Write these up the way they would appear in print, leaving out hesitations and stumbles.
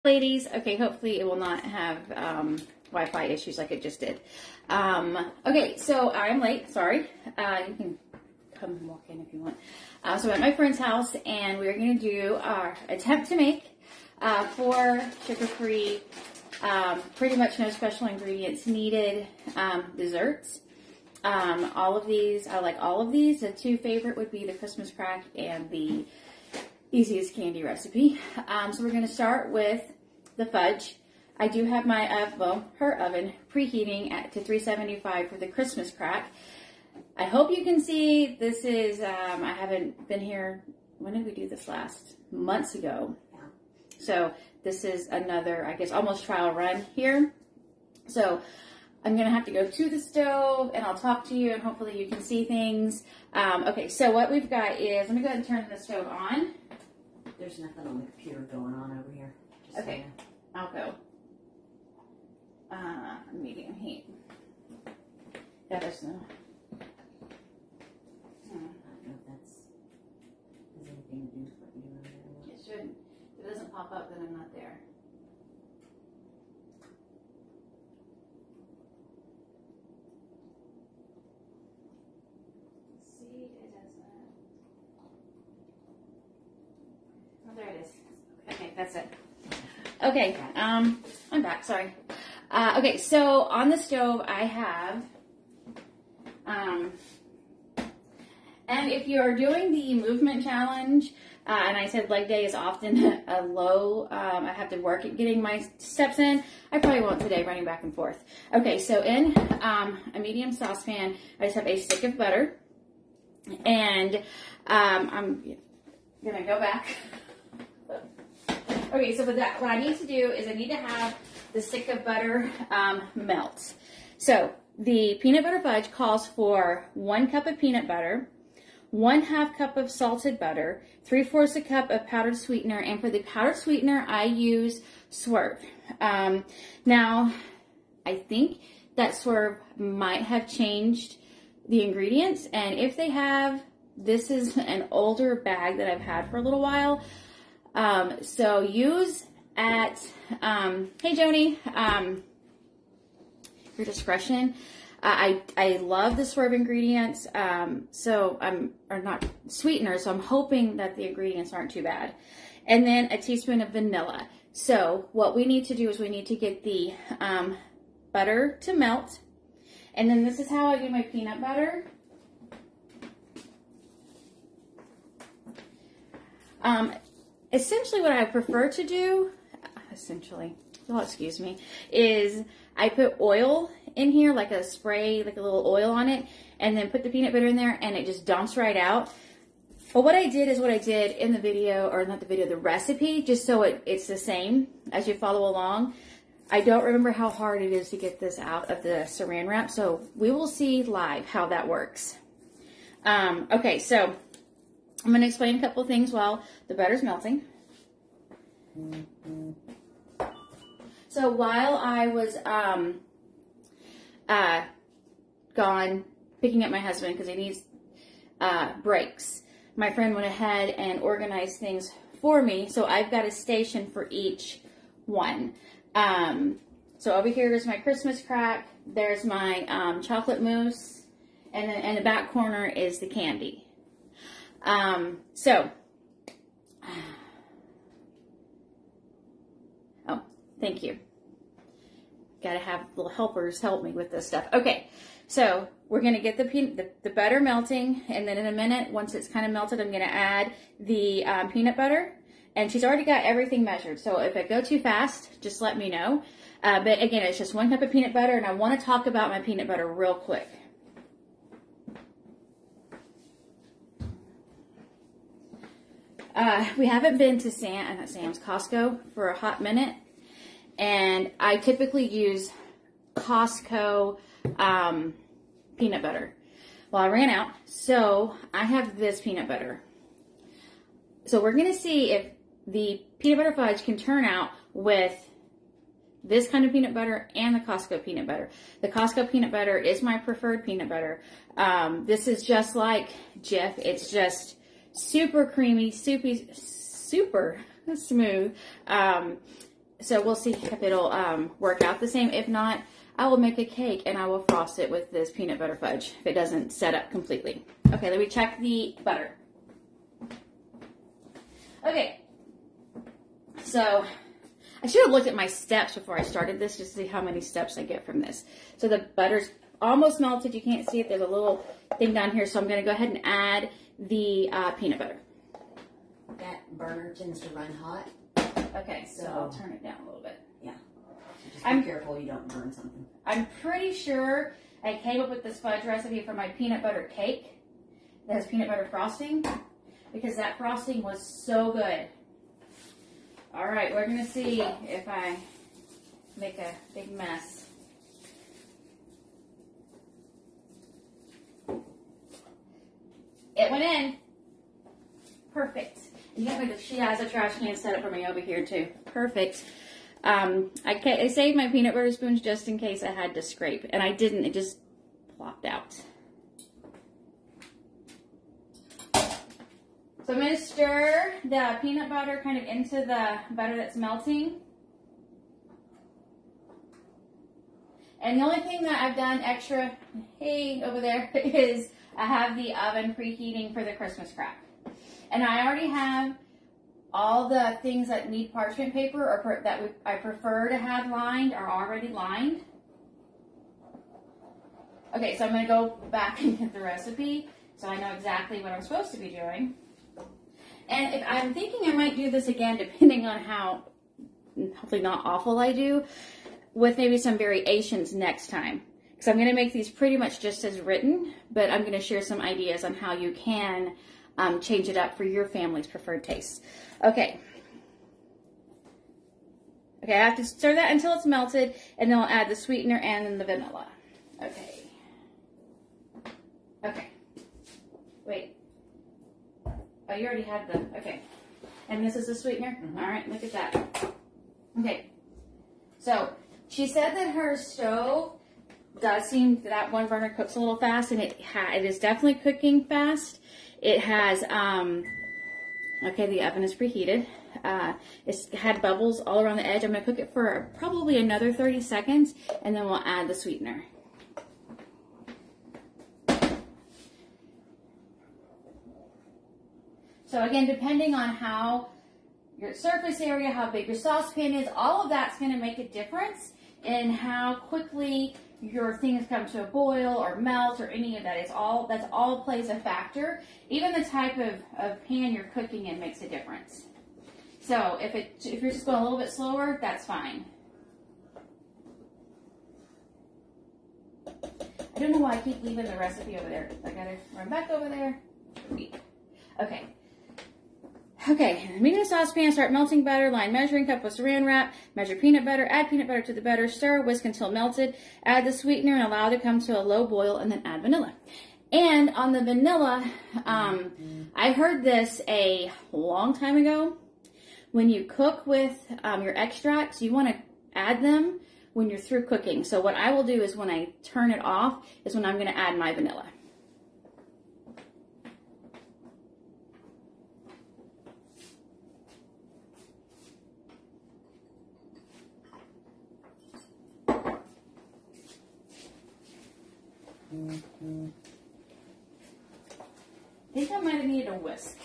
Ladies, okay, hopefully it will not have Wi-Fi issues like it just did. Okay, so I'm late, sorry. You can come and walk in if you want. So I'm at my friend's house, and we're going to do our attempt to make 4 sugar-free, pretty much no special ingredients needed desserts. All of these, I like all of these. The 2 favorite would be the Christmas crack and the easiest candy recipe. So we're going to start with the fudge. I do have my her oven preheating to 375 for the Christmas crack. I hope you can see this is I haven't been here. When did we do this last? Months ago. So this is another, I guess, almost trial run here. So I'm gonna have to go to the stove and I'll talk to you and hopefully you can see things. Okay, so what we've got is, let me go ahead and turn the stove on. There's nothing on the computer going on over here. Just okay, I'll go. Medium heat. Yeah, there's no. I don't know if that's has anything to do with what you're doing there. It shouldn't. If it doesn't pop up, then I'm not there. See, it doesn't. Oh, there it is. Okay, that's it. Okay, I'm back, sorry. Okay, so on the stove I have, and if you're doing the movement challenge, and I said leg day is often a low, I have to work at getting my steps in, I probably won't today, running back and forth. Okay, so in a medium saucepan, I just have a stick of butter, and I'm gonna go back. Okay, so with that, what I need to do is I need to have the stick of butter melt. So the peanut butter fudge calls for 1 cup of peanut butter, 1/2 cup of salted butter, 3/4 a cup of powdered sweetener, and for the powdered sweetener, I use Swerve. Now, I think that Swerve might have changed the ingredients, and if they have, this is an older bag that I've had for a little while. So use at, hey Joni, your discretion. I love the Swerve ingredients, or not sweeteners, so I'm hoping that the ingredients aren't too bad. And then a teaspoon of vanilla. So what we need to do is we need to get the butter to melt. And then this is how I do my peanut butter. Essentially what I prefer to do, excuse me, is I put oil in here, like a spray, like a little oil on it, and then put the peanut butter in there and it just dumps right out. But what I did is what I did in the video, or not the video, the recipe, just so it's the same as you follow along. I don't remember how hard it is to get this out of the saran wrap, so we will see live how that works. Okay, so I'm going to explain a couple things while the butter's melting. So while I was gone picking up my husband because he needs breaks, my friend went ahead and organized things for me. So I've got a station for each one. So over here is my Christmas crack. There's my chocolate mousse. And then in the back corner is the candy. Oh, thank you. Got to have little helpers help me with this stuff. Okay, so we're going to get the butter melting, and then in a minute, once it's kind of melted, I'm going to add the peanut butter. And she's already got everything measured, so if I go too fast, just let me know. But again, it's just 1 cup of peanut butter, and I want to talk about my peanut butter real quick. We haven't been to Costco for a hot minute, and I typically use Costco peanut butter. Well, I ran out, so I have this peanut butter. So we're going to see if the peanut butter fudge can turn out with this kind of peanut butter and the Costco peanut butter. The Costco peanut butter is my preferred peanut butter. This is just like Jif. It's just super creamy, super smooth. So we'll see if it'll work out the same. If not, I will make a cake and I will frost it with this peanut butter fudge if it doesn't set up completely. Okay, let me check the butter. Okay, so I should have looked at my steps before I started this just to see how many steps I get from this. So the butter's almost melted. You can't see it. There's a little thing down here. So I'm going to go ahead and add the peanut butter. That burner tends to run hot. Okay, so I'll turn it down a little bit. Yeah. So just be careful you don't burn something. I'm pretty sure I came up with this fudge recipe for my peanut butter cake that has peanut butter frosting because that frosting was so good. All right, we're going to see if I make a big mess. It went in. Perfect. She has a trash can set up for me over here too. Perfect. I saved my peanut butter spoons just in case I had to scrape, and I didn't. It just plopped out. So I'm going to stir the peanut butter kind of into the butter that's melting. And the only thing that I've done extra, hey, over there, is I have the oven preheating for the Christmas crack. And I already have all the things that need parchment paper or I prefer to have lined are already lined. Okay, so I'm going to go back and get the recipe so I know exactly what I'm supposed to be doing. And if I'm thinking I might do this again depending on how, hopefully not awful I do, with maybe some variations next time. Because I'm going to make these pretty much just as written, but I'm going to share some ideas on how you can change it up for your family's preferred taste. Okay. Okay, I have to stir that until it's melted, and then I'll add the sweetener and then the vanilla. Okay. Okay. Wait. Oh, you already had the, okay. And this is the sweetener? Mm-hmm. All right, look at that. Okay. So, she said that her stove does seem that one burner cooks a little fast, and it is definitely cooking fast. It has, okay, the oven is preheated. It's had bubbles all around the edge. I'm going to cook it for probably another 30 seconds, and then we'll add the sweetener. So again, depending on how your surface area, how big your saucepan is, all of that's going to make a difference in how quickly your things come to a boil or melt or any of that. That's all plays a factor. Even the type of pan you're cooking in makes a difference. So if you're just going a little bit slower, that's fine. I don't know why I keep leaving the recipe over there. I gotta run back over there. Okay. Okay, medium saucepan, start melting butter, line measuring cup with saran wrap, measure peanut butter, add peanut butter to the butter, stir, whisk until melted, add the sweetener and allow it to come to a low boil, and then add vanilla. And on the vanilla, I heard this a long time ago. When you cook with your extracts, you want to add them when you're through cooking. So what I will do is when I turn it off is when I'm going to add my vanilla. I think I might have needed a whisk.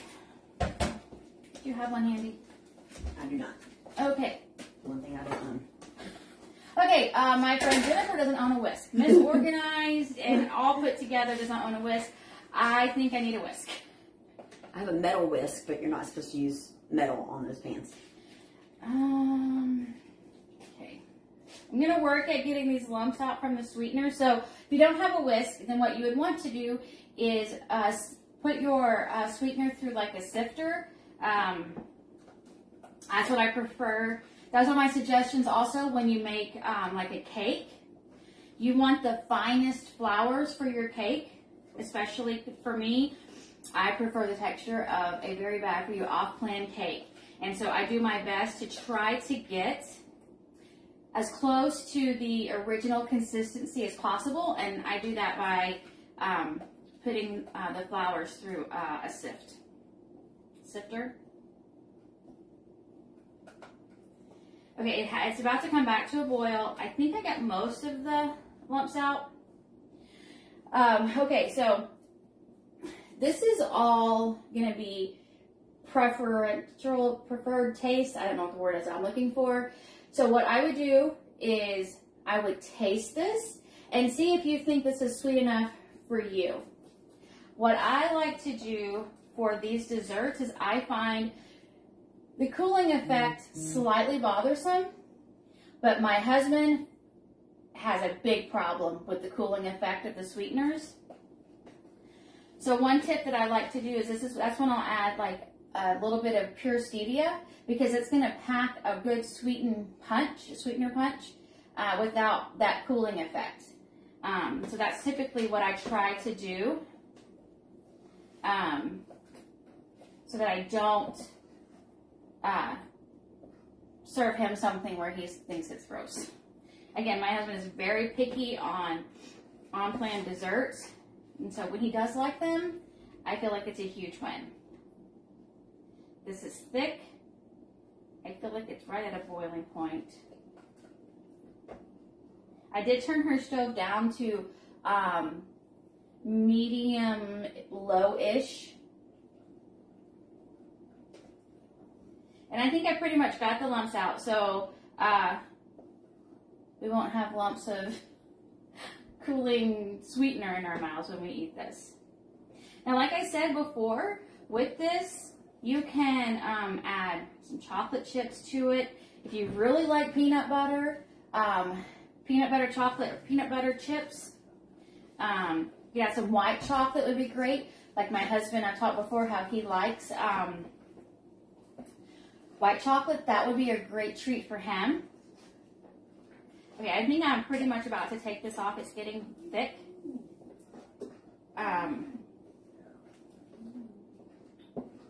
Do you have one handy? I do not. Okay. One thing I don't own. Okay, my friend Jennifer doesn't own a whisk. Misorganized and all put together, does not own a whisk. I think I need a whisk. I have a metal whisk, but you're not supposed to use metal on those pans. Okay. I'm going to work at getting these lumps out from the sweetener. So if you don't have a whisk, then what you would want to do is put your sweetener through like a sifter. That's what I prefer. Those are my suggestions also when you make like a cake. You want the finest flours for your cake, especially for me. I prefer the texture of a very bad for you off-plan cake. And so I do my best to try to get as close to the original consistency as possible. And I do that by putting the flours through a sifter. Okay, it's about to come back to a boil. I think I got most of the lumps out. Okay, so this is all going to be preferred taste. I don't know what the word is I'm looking for. So what I would do is I would taste this and see if you think this is sweet enough for you. What I like to do for these desserts is I find the cooling effect slightly bothersome, but my husband has a big problem with the cooling effect of the sweeteners. So one tip that I like to do is that's when I'll add like a little bit of pure stevia, because it's going to pack a good sweetener punch without that cooling effect. So that's typically what I try to do, so that I don't serve him something where he thinks it's gross. Again, my husband is very picky on on-plan desserts, and so when he does like them, I feel like it's a huge win. This is thick. I feel like it's right at a boiling point. I did turn her stove down to medium low-ish. And I think I pretty much got the lumps out, so we won't have lumps of cooling sweetener in our mouths when we eat this. Now, like I said before, with this, you can add some chocolate chips to it. If you really like peanut butter chocolate or peanut butter chips, yeah, some white chocolate would be great. Like my husband, I talked before how he likes white chocolate. That would be a great treat for him. Okay, I think I'm pretty much about to take this off. It's getting thick.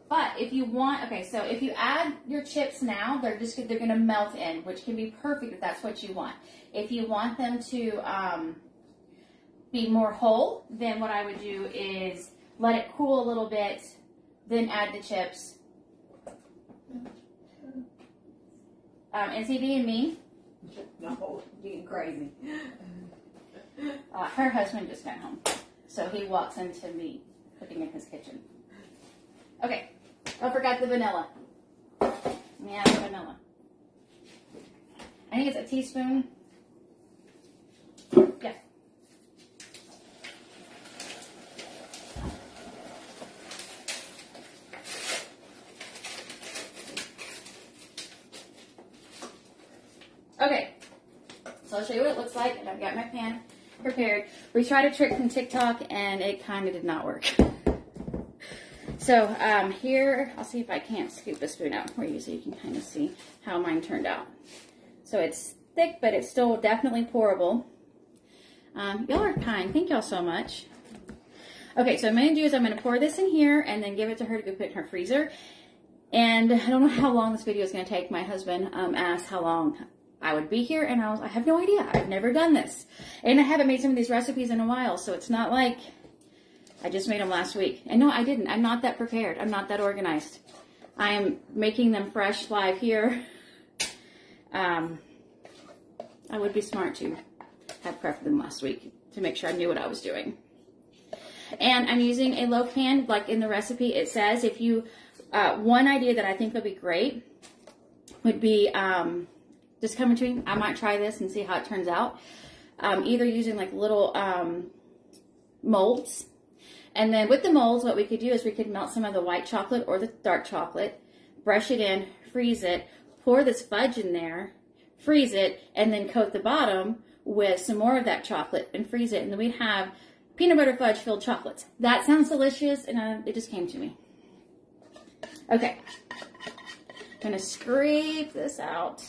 But if you want, okay, so if you add your chips now, they're going to melt in, which can be perfect if that's what you want. If you want them to be more whole, then what I would do is let it cool a little bit, then add the chips. Is he being mean? No, being crazy. Her husband just got home, so he walks into me cooking in his kitchen. Okay, don't forget the vanilla. Yeah, the vanilla. I think it's a teaspoon. Yeah. Okay, so I'll show you what it looks like, and I've got my pan prepared. We tried a trick from TikTok, and it kind of did not work. So here, I'll see if I can't scoop a spoon out for you so you can kind of see how mine turned out. So it's thick, but it's still definitely pourable. Y'all are kind. Thank y'all so much. Okay, so what I'm going to do is I'm going to pour this in here and then give it to her to go put in her freezer. And I don't know how long this video is going to take. My husband asked how long I would be here, and I have no idea. I've never done this. And I haven't made some of these recipes in a while, so it's not like I just made them last week. And no, I didn't. I'm not that prepared. I'm not that organized. I am making them fresh live here. I would be smart to have prepped them last week to make sure I knew what I was doing. And I'm using a loaf pan, like in the recipe. It says if you, one idea that I think would be great would be, just coming to me, I might try this and see how it turns out. Either using like little molds. And then with the molds, what we could do is we could melt some of the white chocolate or the dark chocolate, brush it in, freeze it, pour this fudge in there, freeze it, and then coat the bottom with some more of that chocolate and freeze it. And then we'd have peanut butter fudge filled chocolates. That sounds delicious, and it just came to me. Okay. I'm going to scrape this out.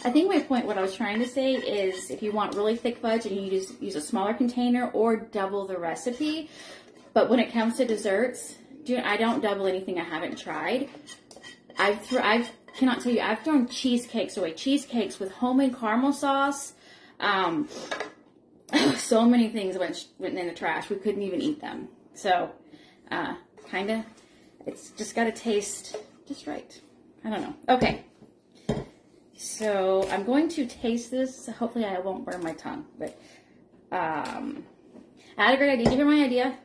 I think my point, what I was trying to say is if you want really thick fudge and you just use a smaller container or double the recipe. But when it comes to desserts, I don't double anything I haven't tried. I cannot tell you, I've thrown cheesecakes away. Cheesecakes with homemade caramel sauce. So many things went in the trash. We couldn't even eat them. So, kind of, it's just got to taste just right. I don't know. Okay. So I'm going to taste this. Hopefully I won't burn my tongue. But I had a great idea. Did you hear my idea?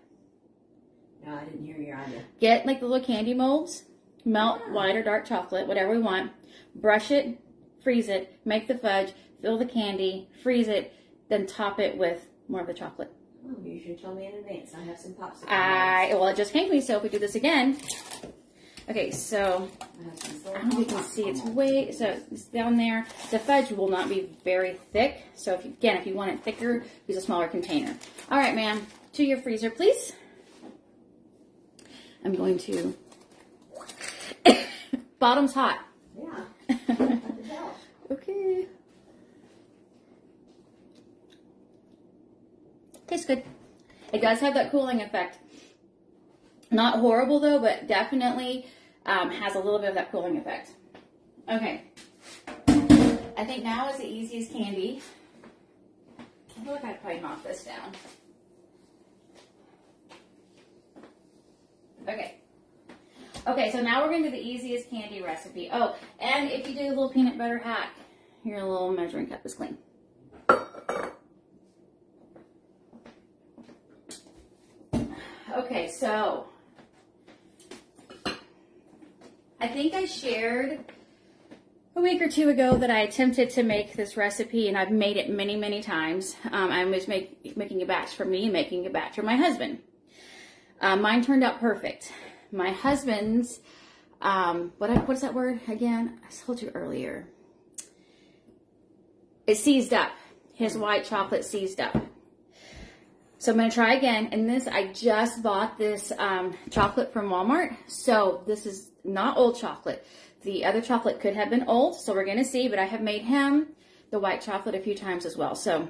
No, I didn't hear your idea. Get like the little candy molds, melt white or dark chocolate, whatever we want, brush it, freeze it, make the fudge, fill the candy, freeze it, then top it with more of the chocolate. Oh, you should tell me in advance. I have some popsicles. Well, it just came to me, so if we do this again. Okay, so I don't know if you can see, it's down there. The fudge will not be very thick, so if you want it thicker, use a smaller container. All right, ma'am, to your freezer, please. I'm going to, bottom's hot. Yeah, I can tell. Okay. Tastes good. It does have that cooling effect. Not horrible though, but definitely has a little bit of that cooling effect. Okay. I think now is the easiest candy. I feel like I probably knocked this down. Okay. Okay, so now we're going to do the easiest candy recipe. Oh, and if you do a little peanut butter hack, your little measuring cup is clean. Okay, so I think I shared a week or two ago that I attempted to make this recipe, and I've made it many, many times. I was making a batch for me, making a batch for my husband. Mine turned out perfect. My husband's, what's that word again? I told you earlier. It seized up. His white chocolate seized up. So I'm going to try again. And I just bought this chocolate from Walmart. So this is not old chocolate. The other chocolate could have been old. So we're going to see. But I have made him the white chocolate a few times as well. So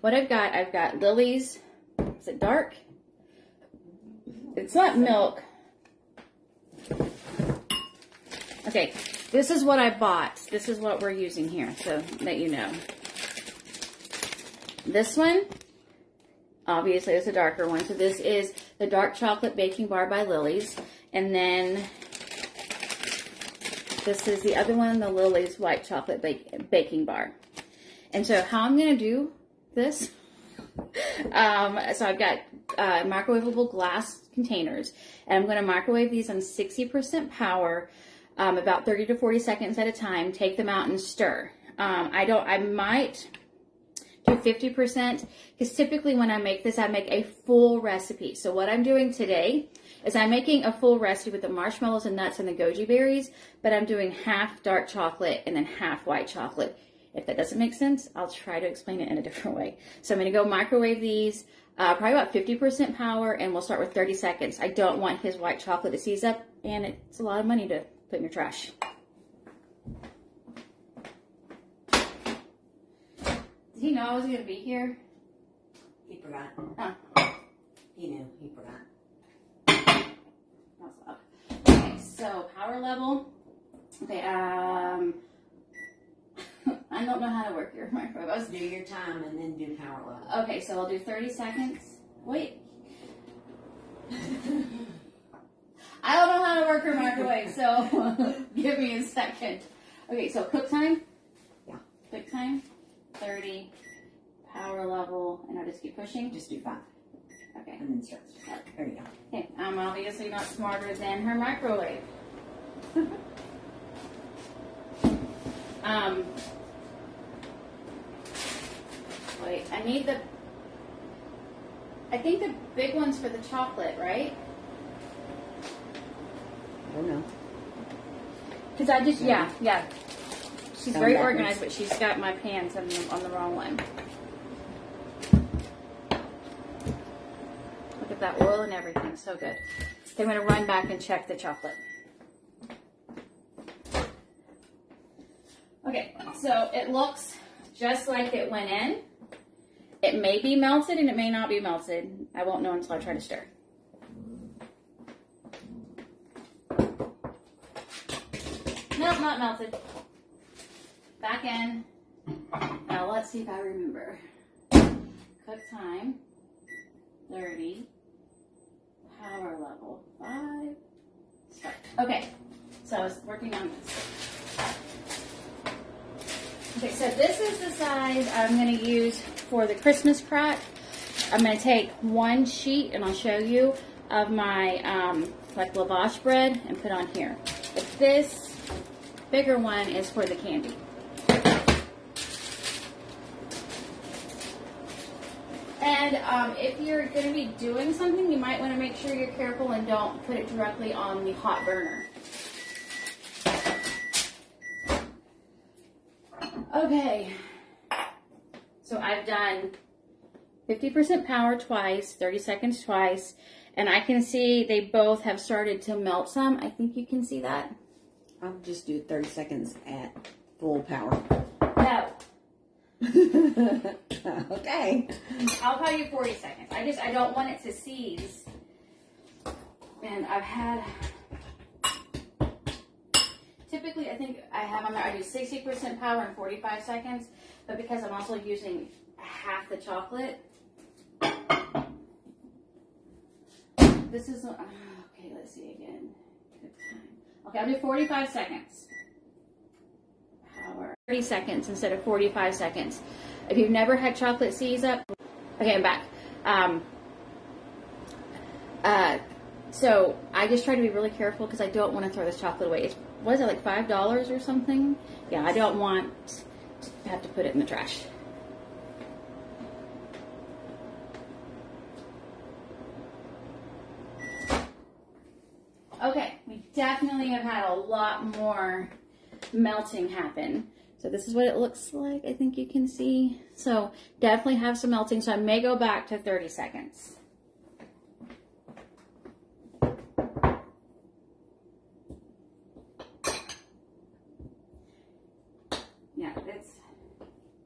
what I've got Lily's, is it dark? It's not milk. Okay, this is what I bought. This is what we're using here, so that you know. This one, obviously, is a darker one. So this is the dark chocolate baking bar by Lily's. And then this is the other one, the Lily's white chocolate baking bar. And so how I'm going to do this, so I've got microwavable glass containers, and I'm going to microwave these on 60% power, about 30 to 40 seconds at a time. Take them out and stir. I might do 50%, because typically when I make this, I make a full recipe. So what I'm doing today is I'm making a full recipe with the marshmallows and nuts and the goji berries, but I'm doing half dark chocolate and then half white chocolate. If that doesn't make sense, I'll try to explain it in a different way. So I'm going to go microwave these, probably about 50% power, and we'll start with 30 seconds. I don't want his white chocolate to seize up, and it's a lot of money to put in your trash. Did he know I was going to be here? He forgot. Oh. He knew. He forgot. That's loud. Okay, so power level. Okay, I don't know how to work your microwave. Do your time and then do power level. Okay, so I'll do 30 seconds. Wait. I don't know how to work your microwave, so give me a second. Okay, so cook time? Yeah. Cook time, 30, power level, and I just keep pushing? Just do 5. Okay. And then start. There you go. Okay, I'm obviously not smarter than her microwave. Wait, I think the big one's for the chocolate, right? I don't know. Because I just, yeah. She's very organized, but she's got my pans on the wrong one. Look at that oil and everything, so good. Then I'm going to run back and check the chocolate. Okay, so it looks just like it went in. It may be melted and it may not be melted. I won't know until I try to stir. Nope, not melted. Back in. Now let's see if I remember. Cook time, 30. Power level, 5. Start. Okay, so I was working on this. Okay, so this is the size I'm going to use for the Christmas crack. I'm going to take one sheet, and I'll show you, of my like lavash bread and put on here. But this bigger one is for the candy. And if you're going to be doing something, you might want to make sure you're careful and don't put it directly on the hot burner. Okay, so I've done 50% power twice, 30 seconds twice, and I can see they both have started to melt some. I think you can see that. I'll just do 30 seconds at full power. No. Okay. I'll tell you 40 seconds. I don't want it to seize. And I've had, typically I think I do 60% power in 45 seconds, but because I'm also using half the chocolate, this is, okay, let's see again. Okay, I'll do 45 seconds. Power. 30 seconds instead of 45 seconds. If you've never had chocolate seize up, okay, I'm back. So I just try to be really careful because I don't want to throw this chocolate away. It's, what is it, like $5 or something? Yeah, I don't want to have to put it in the trash. Okay, we definitely have had a lot more melting happen. So this is what it looks like. I think you can see. So definitely have some melting. So I may go back to 30 seconds. Yeah, it's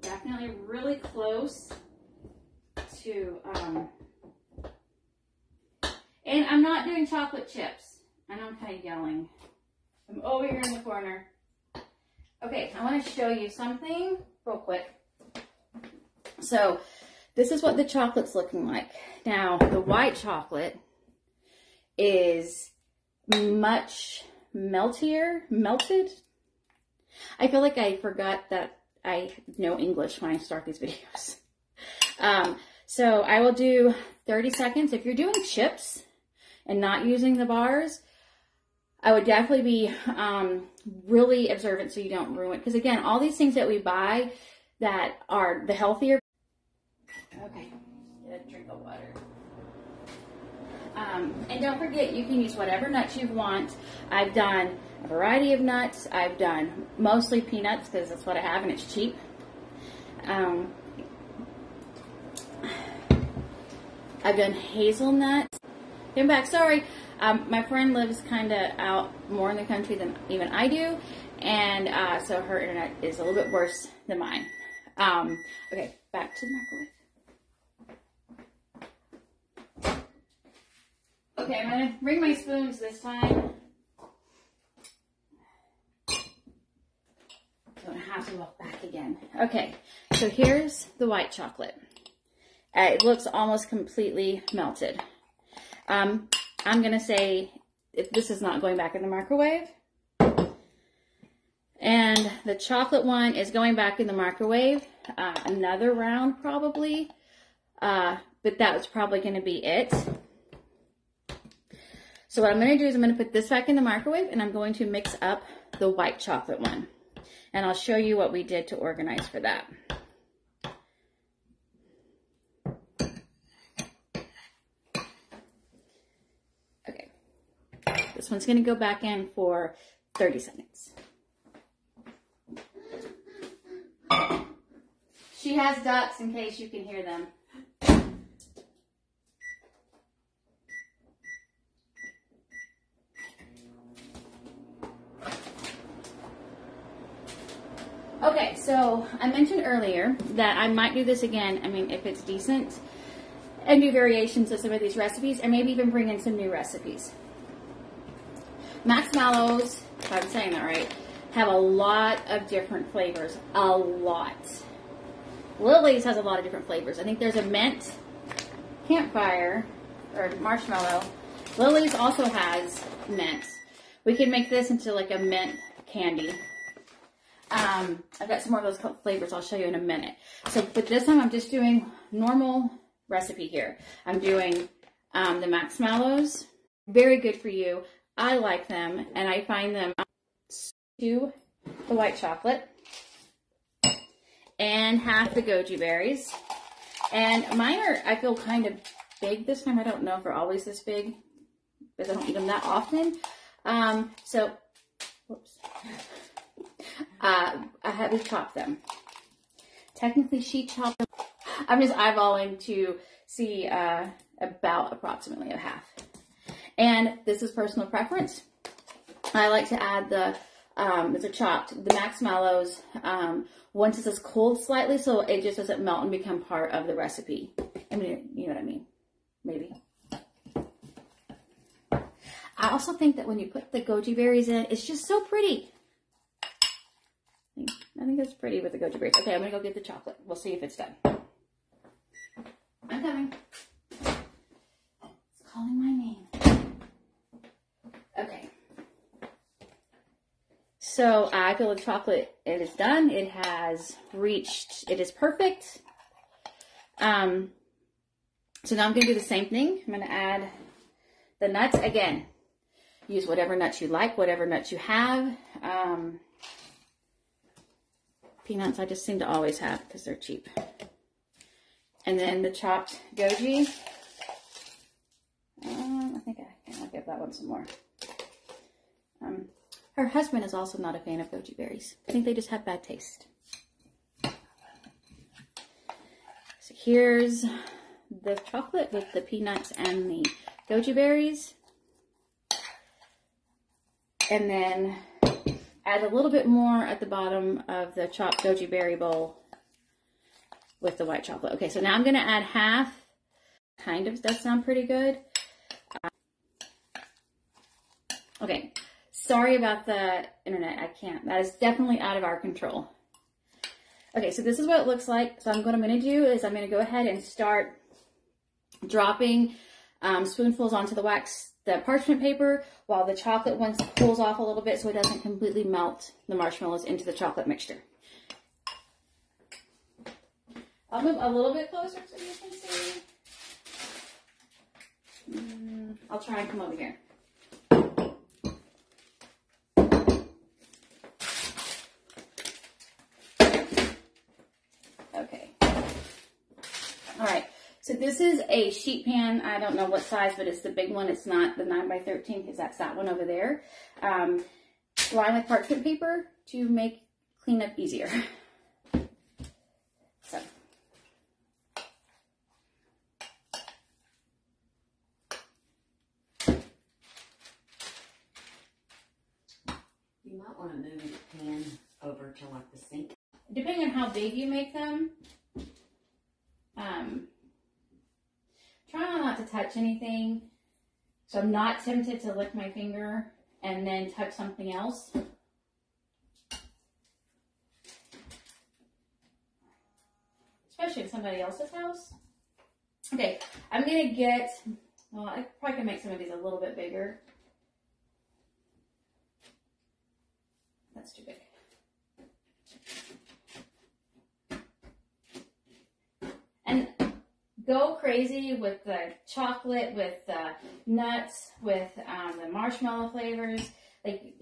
definitely really close to, and I'm not doing chocolate chips. I know I'm kind of yelling. I'm over here in the corner. Okay, I want to show you something real quick. So this is what the chocolate's looking like. Now, the white chocolate is much melted. I feel like I forgot that I know English when I start these videos. So I will do 30 seconds. If you're doing chips and not using the bars, I would definitely be really observant so you don't ruin it. Because again, all these things that we buy that are the healthier. Okay, get a drink of water. And don't forget, you can use whatever nuts you want. I've done a variety of nuts. I've done mostly peanuts because that's what I have and it's cheap. I've done hazelnuts. Came back, sorry. My friend lives kind of out more in the country than even I do, and so her internet is a little bit worse than mine. Okay, back to the microwave. Okay, I'm going to bring my spoons this time. Don't have to walk back again. Okay, so here's the white chocolate. It looks almost completely melted. I'm going to say this is not going back in the microwave. And the chocolate one is going back in the microwave. Another round probably. But that was probably going to be it. So what I'm going to do is I'm going to put this back in the microwave and I'm going to mix up the white chocolate one. And I'll show you what we did to organize for that. Okay. This one's going to go back in for 30 seconds. She has ducks in case you can hear them. Okay, so I mentioned earlier that I might do this again, I mean, if it's decent, and do variations of some of these recipes, and maybe even bring in some new recipes. Max Mallows, if I'm saying that right, have a lot of different flavors. A lot. Lily's has a lot of different flavors. I think there's a mint, campfire, or marshmallow. Lily's also has mint. We can make this into like a mint candy. I've got some more of those flavors I'll show you in a minute. So, but this time I'm just doing normal recipe here. I'm doing the Max Mallows. Very good for you. I like them, and I find them to the white chocolate and half the goji berries. And mine are, I feel, kind of big this time. I don't know if they're always this big because I don't eat them that often. So, whoops. I had to chop them. Technically, she chopped them. I'm just eyeballing to see about approximately a half. And this is personal preference. I like to add the the Max Mallows once it's cooled slightly, so it just doesn't melt and become part of the recipe. I mean, you know what I mean? Maybe. I also think that when you put the goji berries in, it's just so pretty. I think it's pretty with the goji berries. Okay, I'm gonna go get the chocolate. We'll see if it's done. I'm coming. It's calling my name. Okay. So I feel the chocolate, it is done. It has reached, it is perfect. So now I'm gonna do the same thing. I'm gonna add the nuts. Again, use whatever nuts you like, whatever nuts you have. Peanuts I just seem to always have because they're cheap. And then the chopped goji. I think I'll give that one some more. Her husband is also not a fan of goji berries. I think they just have bad taste. So here's the chocolate with the peanuts and the goji berries. And then add a little bit more at the bottom of the chopped goji berry bowl with the white chocolate. Okay, so now I'm gonna add half. Kind of does sound pretty good. Okay, sorry about the internet. I can't. That is definitely out of our control. Okay, so this is what it looks like. So what I'm gonna do is I'm gonna go ahead and start dropping spoonfuls onto the parchment paper while the chocolate once cools off a little bit so it doesn't completely melt the marshmallows into the chocolate mixture. I'll move a little bit closer so you can see. I'll try and come over here. Okay. All right. So this is a sheet pan. I don't know what size, but it's the big one. It's not the 9x13 because that's that one over there. Lined with parchment paper to make cleanup easier. So. You might want to move the pan over to like the sink. Depending on how big you make them, try not to touch anything. So I'm not tempted to lick my finger and then touch something else. Especially in somebody else's house. Okay, I'm gonna get, well, I probably can make some of these a little bit bigger. That's too big. And go crazy with the chocolate, with the nuts, with the marshmallow flavors. Like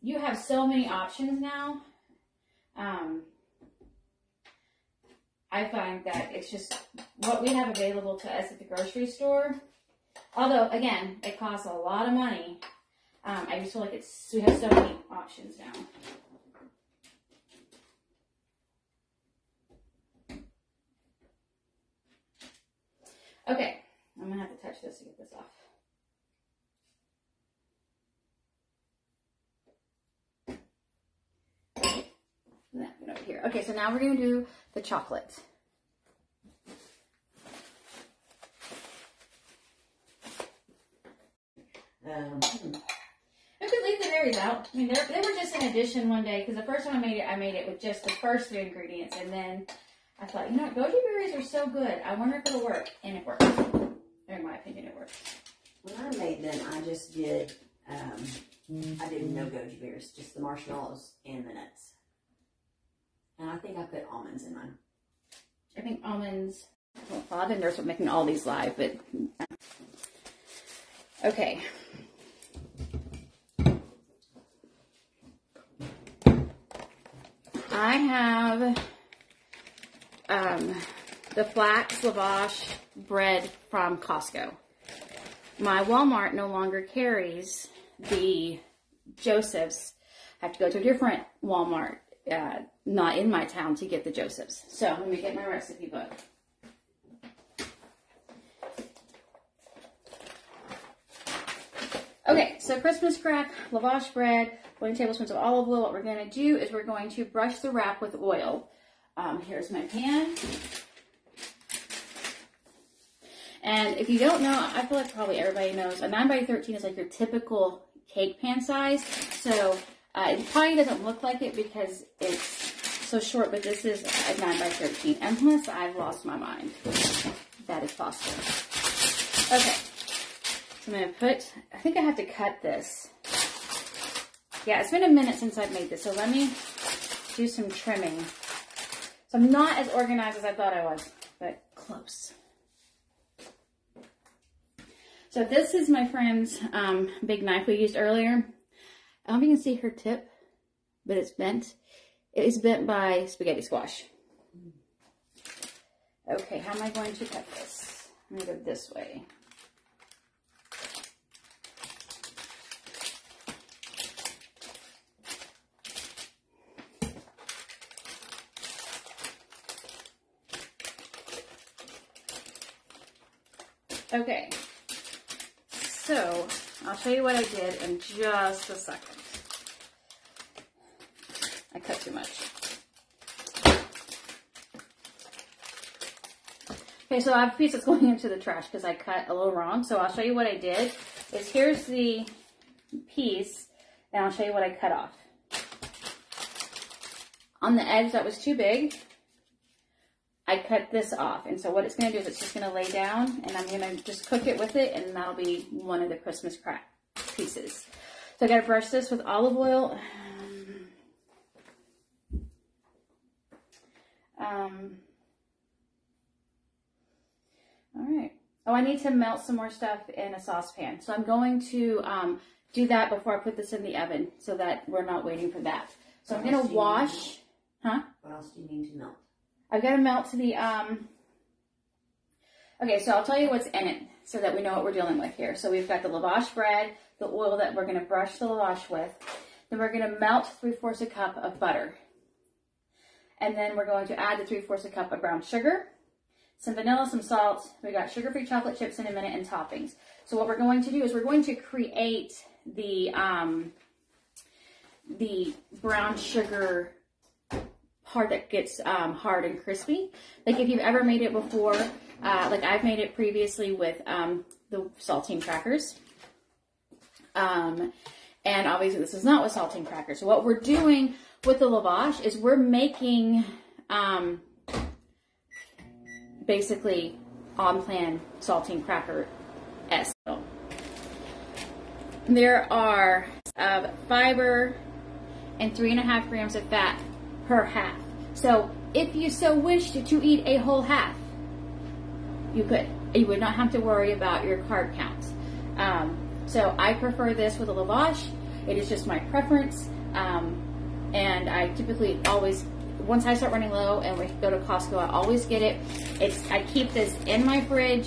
you have so many options now. I find that it's just what we have available to us at the grocery store. Although, again, it costs a lot of money. I just feel like we have so many options now. Okay, I'm gonna have to touch this to get this off. That over here. Okay, so now we're gonna do the chocolate. I could leave the berries out. I mean, they were just an addition one day because the first time I made it with just the first 3 ingredients, and then I thought, you know what, goji berries are so good. I wonder if it'll work, and it works. In my opinion, it works. When I made them, I just did. I did no goji berries, just the marshmallows and the nuts. And I think I put almonds in mine. I think almonds, well, I've been nervous about making all these live, but okay. I have the flax lavash bread from Costco. My Walmart no longer carries the Joseph's. I have to go to a different Walmart, not in my town, to get the Joseph's. So let me get my recipe book. Okay, so Christmas crack, lavash bread, 1 tablespoons of olive oil. What we're going to do is we're going to brush the wrap with oil. Here's my pan. And if you don't know, I feel like probably everybody knows, a 9x13 is like your typical cake pan size. So it probably doesn't look like it because it's so short, but this is a 9x13, unless I've lost my mind. That is possible. Okay, so I'm going to put, I think I have to cut this. Yeah, it's been a minute since I've made this, so let me do some trimming. So I'm not as organized as I thought I was, but close. So this is my friend's big knife we used earlier. I don't know if you can see her tip, but it's bent. It is bent by spaghetti squash. Okay, how am I going to cut this? I'm going to go this way. Okay, so I'll show you what I did in just a second. I cut too much. Okay, so I have a piece that's going into the trash because I cut a little wrong. So I'll show you what I did. Is here's the piece, and I'll show you what I cut off. On the edge that was too big, I cut this off, and so what it's going to do is it's just going to lay down, and I'm going to just cook it with it, and that'll be one of the Christmas crack pieces. So I got to brush this with olive oil. All right. Oh, I need to melt some more stuff in a saucepan, so I'm going to do that before I put this in the oven, so that we're not waiting for that. So I'm going to wash. Huh? What else do you need to melt? I've got to melt the, okay, so I'll tell you what's in it so that we know what we're dealing with here. So we've got the lavash bread, the oil that we're going to brush the lavash with. Then we're going to melt 3/4 a cup of butter. And then we're going to add the 3/4 a cup of brown sugar, some vanilla, some salt. We got sugar-free chocolate chips in a minute and toppings. So what we're going to do is we're going to create the brown sugar part that gets hard and crispy. Like if you've ever made it before, like I've made it previously with the saltine crackers. And obviously this is not with saltine crackers. So what we're doing with the lavash is we're making basically on-plan saltine cracker-esque. There are fiber and 3.5 grams of fat per half. So if you so wished to eat a whole half, you could. You would not have to worry about your carb counts. So I prefer this with a lavash. It is just my preference. And I typically always, once I start running low and we go to Costco, I always get it. I keep this in my fridge,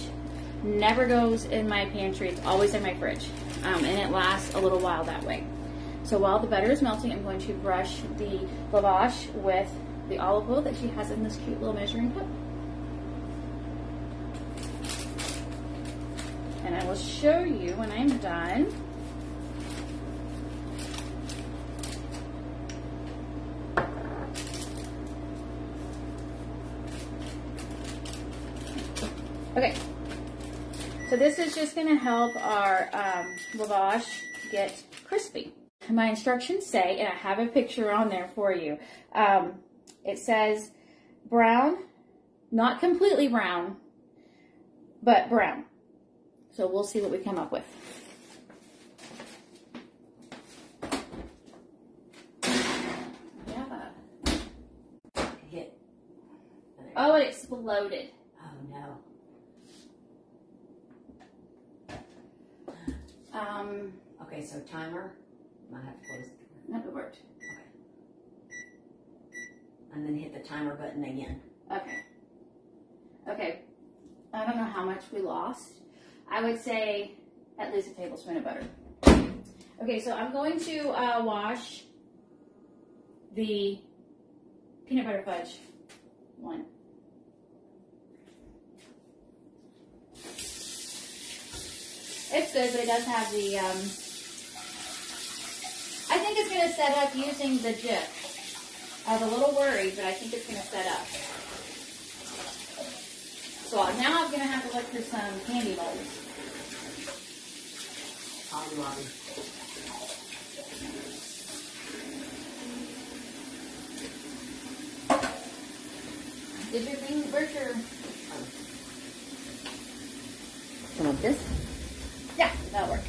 never goes in my pantry. It's always in my fridge. And it lasts a little while that way. So while the butter is melting, I'm going to brush the lavash with the olive oil that she has in this cute little measuring cup. And I will show you when I'm done. Okay, so this is just going to help our lavash get crispy. My instructions say, and I have a picture on there for you, it says brown, not completely brown, but brown. So we'll see what we come up with. Oh, it exploded. Oh no. Okay, so timer. Might have to close it. No, it worked. Okay. And then hit the timer button again. Okay. Okay. I don't know how much we lost. I would say at least a tablespoon of butter. Okay, so I'm going to wash the peanut butter fudge one. It's good, but it does have the, I think it's going to set up using the dip. I was a little worried, but I think it's going to set up. So now I'm going to have to look for some candy molds. Hobby Lobby. Did your thing, where's your... Some of this? Yeah, that'll work.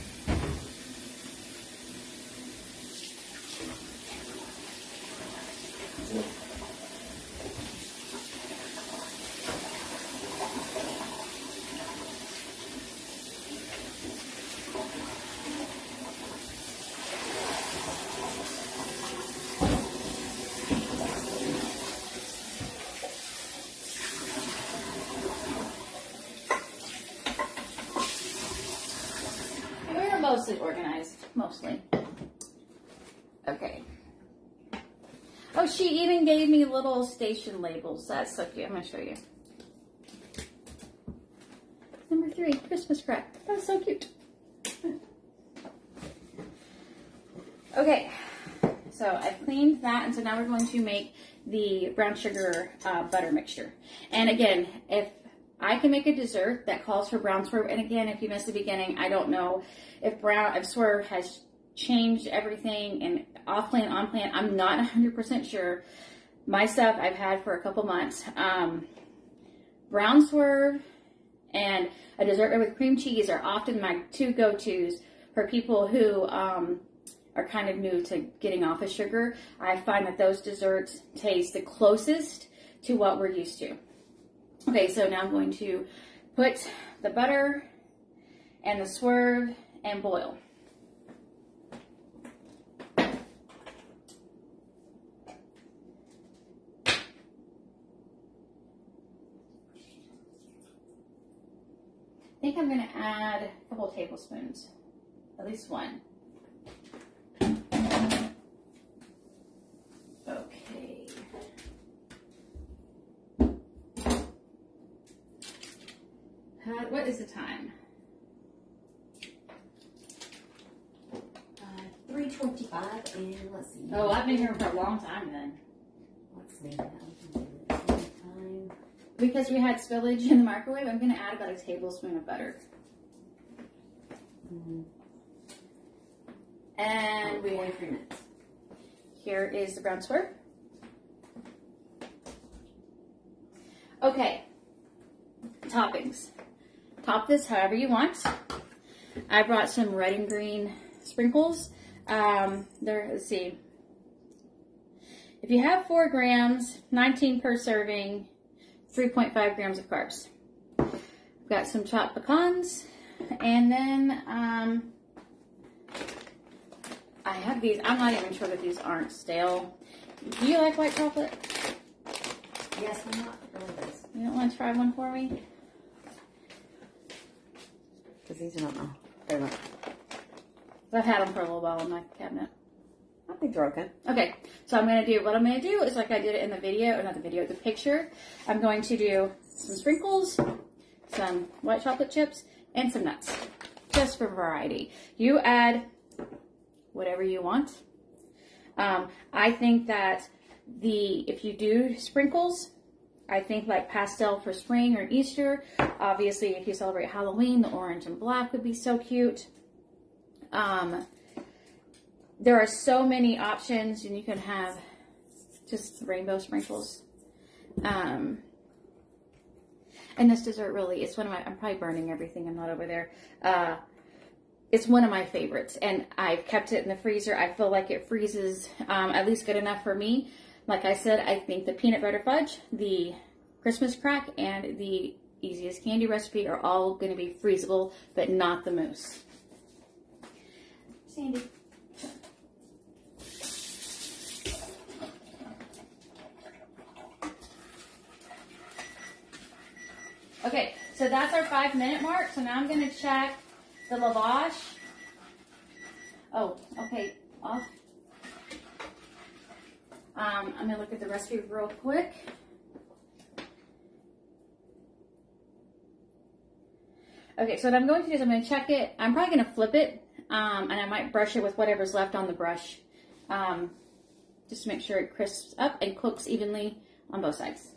Mostly organized, mostly. Okay. Oh, she even gave me little station labels. That's so cute. I'm going to show you. Number 3, Christmas crack. That's so cute. Okay, so I've cleaned that, and so now we're going to make the brown sugar butter mixture. And again, if I can make a dessert that calls for brown swerve, and again, if you missed the beginning, I don't know if swerve has changed everything and off plan, on plan. I'm not 100% sure. My stuff I've had for a couple months. Brown swerve and a dessert with cream cheese are often my 2 go-tos for people who are kind of new to getting off of sugar. I find that those desserts taste the closest to what we're used to. Okay, so now I'm going to put the butter and the swerve and boil. I think I'm going to add a couple of tablespoons, at least 1. Okay. What is the time? 3:25, and let's see. Oh, I've been here for a long time then. Let's see. Time. Because we had spillage in the microwave, I'm going to add about a tablespoon of butter. And 23 minutes. Here is the brown swerve. Okay. Toppings. Top this however you want. I brought some red and green sprinkles. Let's see. If you have 4 grams, 19 per serving, 3.5 grams of carbs. I've got some chopped pecans, and then I have these. I'm not even sure that these aren't stale. Do you like white chocolate? Yes, I'm not really this. You don't want to try one for me? Because these are not very much. I've had them for a little while in my cabinet. I think they're okay. Okay, so what I'm going to do is like I did it in the video, or not the video, the picture. I'm going to do some sprinkles, some white chocolate chips, and some nuts, just for variety. You add whatever you want. I think that if you do sprinkles, I think like pastel for spring or Easter. Obviously, if you celebrate Halloween, the orange and black would be so cute. There are so many options, and you can have just rainbow sprinkles. And this dessert really, it's one of my, I'm probably burning everything, I'm not over there. It's one of my favorites, and I've kept it in the freezer. I feel like it freezes at least good enough for me. Like I said, I think the peanut butter fudge, the Christmas crack and the easiest candy recipe are all going to be freezable, but not the mousse. Sandy. Okay, so that's our 5-minute mark. So now I'm going to check the lavage. Oh, okay, off. I'm going to look at the recipe real quick. Okay, so what I'm going to do is I'm going to check it. I'm probably going to flip it, and I might brush it with whatever's left on the brush, just to make sure it crisps up and cooks evenly on both sides.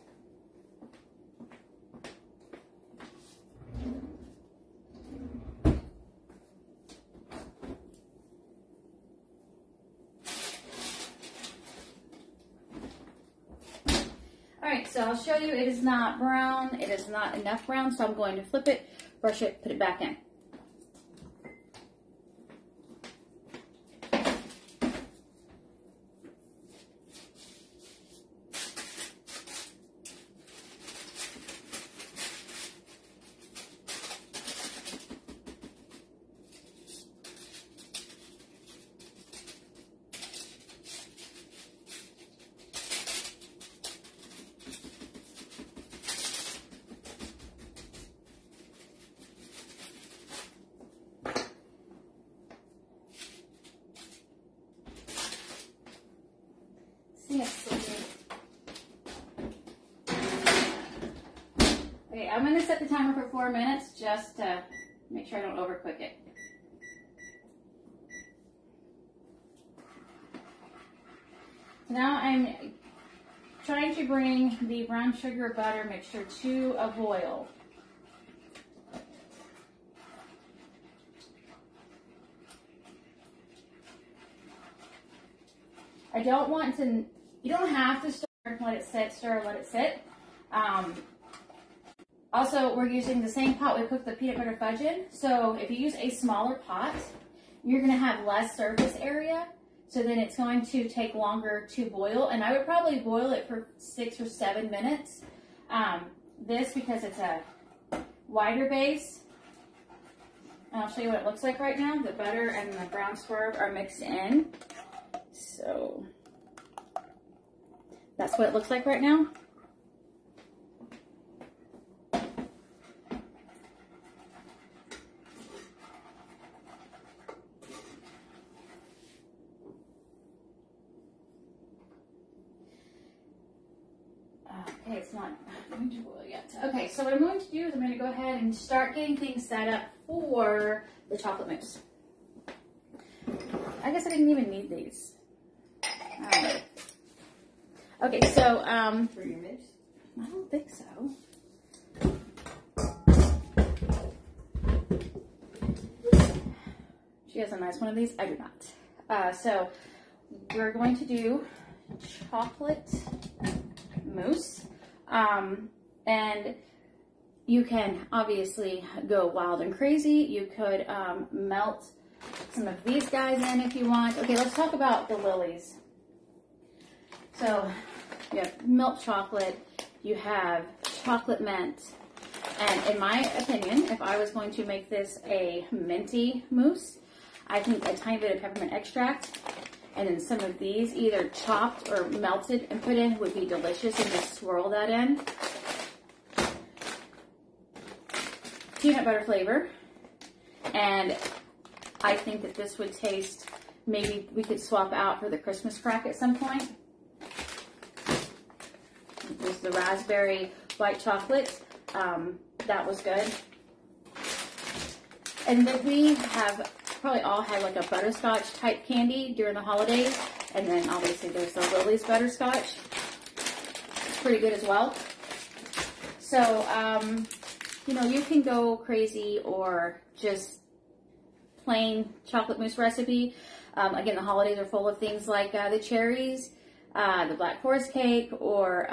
Alright, so I'll show you it is not brown. It is not enough brown, so I'm going to flip it, brush it, put it back in. Okay, I'm going to set the timer for 4 minutes just to make sure I don't overcook it. Now I'm trying to bring the brown sugar butter mixture to a boil. I don't want to, you don't have to stir, let it sit, stir, let it sit. Also, we're using the same pot we cooked the peanut butter fudge in. So if you use a smaller pot, you're going to have less surface area. So then it's going to take longer to boil. And I would probably boil it for 6 or 7 minutes. This, because it's a wider base. And I'll show you what it looks like right now. The butter and the brown swerve are mixed in. So that's what it looks like right now. Okay, it's not going to boil yet. Okay, so what I'm going to do is I'm going to go ahead and start getting things set up for the chocolate mousse. I guess I didn't even need these. Okay, so for your mousse? I don't think so. She has a nice one of these. I do not. So we're going to do chocolate mousse. And you can obviously go wild and crazy. You could melt some of these guys in if you want. Okay, let's talk about the lilies. So you have milk chocolate, you have chocolate mint, and in my opinion, if I was going to make this a minty mousse, I think a tiny bit of peppermint extract and then some of these either chopped or melted and put in would be delicious, and just swirl that in. Peanut butter flavor. And I think that this would taste, maybe we could swap out for the Christmas crack at some point. There's the raspberry white chocolate. That was good. And then we have probably all had like a butterscotch type candy during the holidays. And then obviously there's the Lily's butterscotch. It's pretty good as well. So, you know, you can go crazy or just plain chocolate mousse recipe. Again, the holidays are full of things like the cherries, the Black Forest cake, or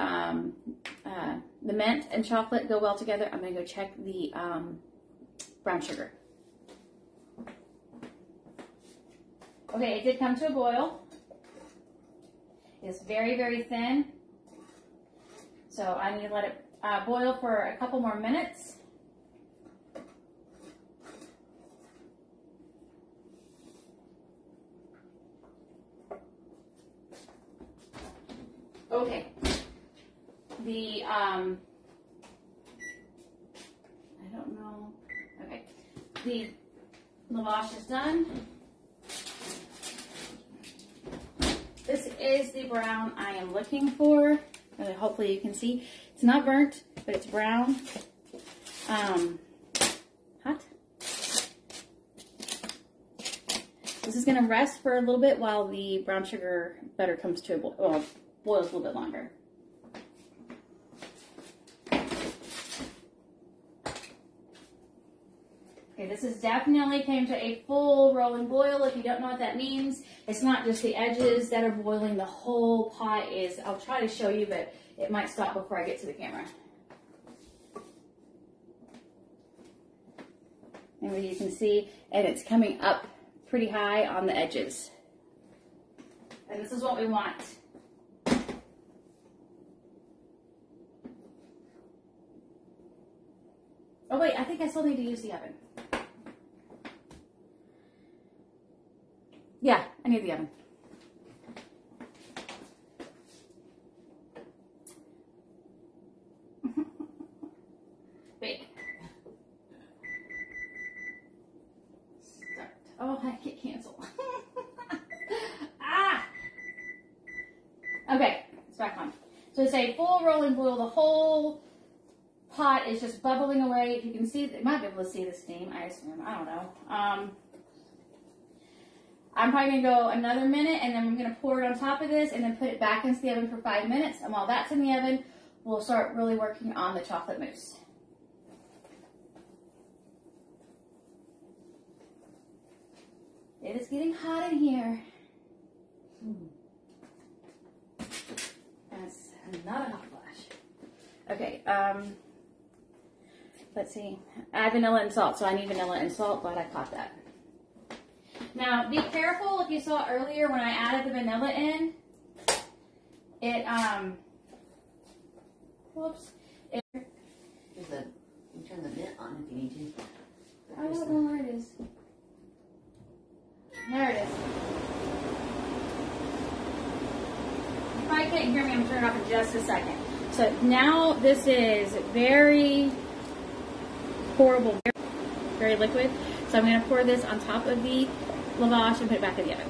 the mint and chocolate go well together. I'm going to go check the brown sugar. Okay, it did come to a boil. It's very, very thin. So I need to let it boil for a couple more minutes. Okay. I don't know. Okay. The lavash is done. This is the brown I am looking for. Hopefully you can see. It's not burnt, but it's brown. Hot. This is going to rest for a little bit while the brown sugar butter comes to a boil. Well, boils a little bit longer. Okay, this is definitely came to a full rolling boil. If you don't know what that means, it's not just the edges that are boiling. The whole pot is, I'll try to show you, but it might stop before I get to the camera. And you can see, and it's coming up pretty high on the edges. And this is what we want. Oh wait, I think I still need to use the oven. Yeah, I need the oven. Wait. Start. Oh, I can't cancel. Ah! Okay, it's back on. So it's a full rolling boil. The whole pot is just bubbling away. If you can see, you might be able to see the steam, I assume. I don't know. I'm probably going to go another minute, and then I'm going to pour it on top of this and then put it back into the oven for 5 minutes. And while that's in the oven, we'll start really working on the chocolate mousse. It is getting hot in here. That's not a hot flash. Okay, let's see. Add vanilla and salt. So I need vanilla and salt. Glad I caught that. Now, be careful if you saw earlier when I added the vanilla in. It, whoops. You turn the vent on if you need to. I don't know where it is. There it is. You probably can't hear me. I'm turning it off in just a second. So now this is very pourable, very liquid. So I'm going to pour this on top of the lavash and put it back in the oven.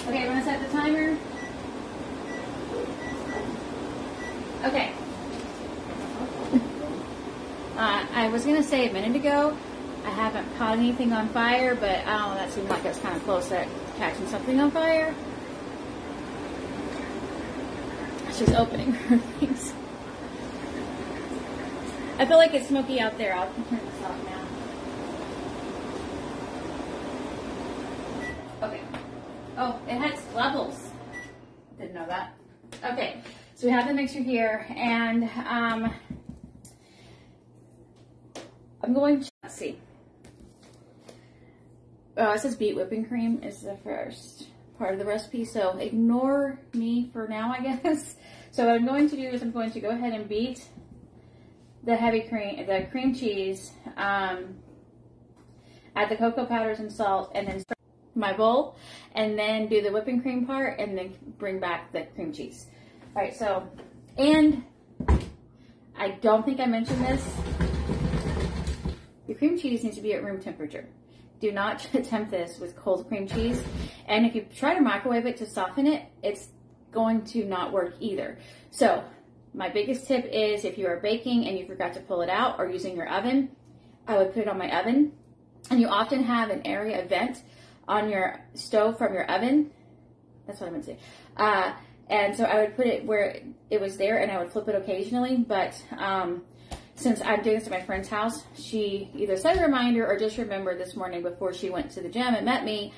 Okay, I'm going to set the timer. Okay. I was going to say a minute ago, I haven't caught anything on fire, but I don't know, that seemed like it was kind of close to catching something on fire. She's opening her things. I feel like it's smoky out there. I'll turn this off now. Okay. Oh, it has levels. Didn't know that. Okay, so we have the mixer here, and I'm going to, let's see. Oh, it says beet whipping cream is the first part of the recipe, so ignore me for now, I guess. So what I'm going to do is I'm going to go ahead and beat the heavy cream, the cream cheese, add the cocoa powders and salt, and then my bowl, and then do the whipping cream part, and then bring back the cream cheese. All right, so, and I don't think I mentioned this. Your cream cheese needs to be at room temperature. Do not attempt this with cold cream cheese. And if you try to microwave it to soften it, it's going to not work either. So my biggest tip is if you are baking and you forgot to pull it out or using your oven, I would put it on my oven. And you often have an area, a vent on your stove from your oven. That's what I meant to say. And so I would put it where it was there, and I would flip it occasionally. But since I'm doing this at my friend's house, she either set a reminder or just remembered this morning before she went to the gym and met me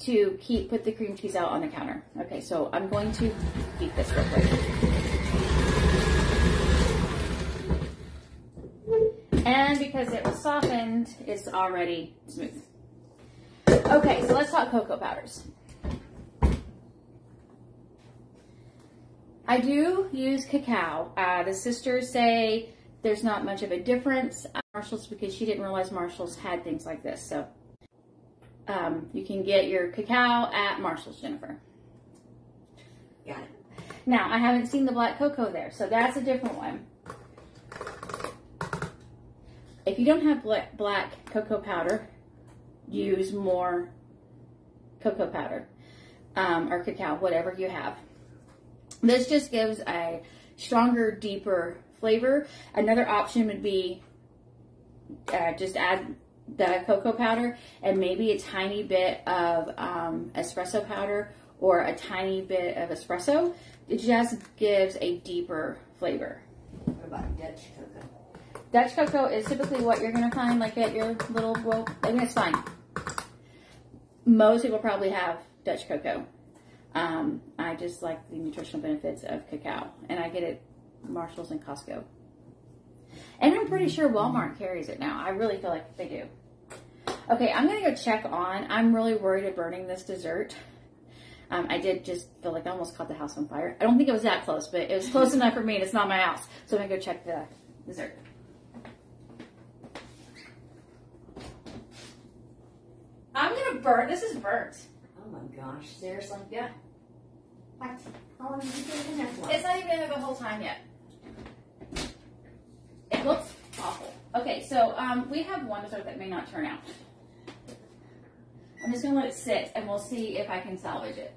to put the cream cheese out on the counter. Okay, so I'm going to beat this real quick. And because it was softened, it's already smooth. Okay, so let's talk cocoa powders. I do use cacao. The sisters say there's not much of a difference. Marshall's, because she didn't realize Marshall's had things like this. So you can get your cacao at Marshall's, Jennifer. Got it. Now, I haven't seen the black cocoa there, so that's a different one. If you don't have black cocoa powder, use more cocoa powder or cacao, whatever you have. This just gives a stronger, deeper flavor. Another option would be just add the cocoa powder and maybe a tiny bit of espresso powder or a tiny bit of espresso. It just gives a deeper flavor. What about Dutch cocoa? Dutch cocoa is typically what you're going to find like at your little, well, I mean, it's fine. Most people probably have Dutch cocoa. I just like the nutritional benefits of cacao, and I get it at Marshall's and Costco. And I'm pretty sure Walmart carries it now. I really feel like they do. Okay, I'm going to go check on. I'm really worried of burning this dessert. I did just feel like I almost caught the house on fire. I don't think it was that close, but it was close enough for me, and it's not my house. So I'm going to go check the dessert. I'm going to burn. This is burnt. Oh my gosh, seriously? Yeah. What? How long have you been in there for? It's not even in there the whole time yet. It looks awful. Okay, so we have one dessert that may not turn out. I'm just going to let it sit, and we'll see if I can salvage it.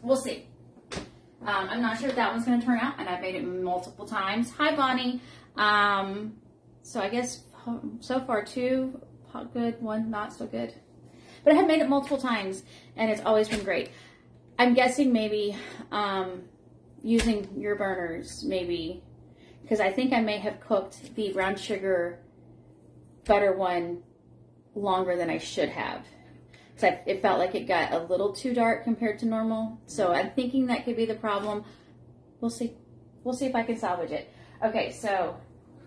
We'll see. I'm not sure if that one's going to turn out, and I've made it multiple times. Hi, Bonnie. So I guess so far 2 good, 1 not so good. But I have made it multiple times, and it's always been great. I'm guessing maybe using your burners, maybe, because I think I may have cooked the brown sugar butter one longer than I should have. Because it felt like it got a little too dark compared to normal. So I'm thinking that could be the problem. We'll see. We'll see if I can salvage it. Okay, so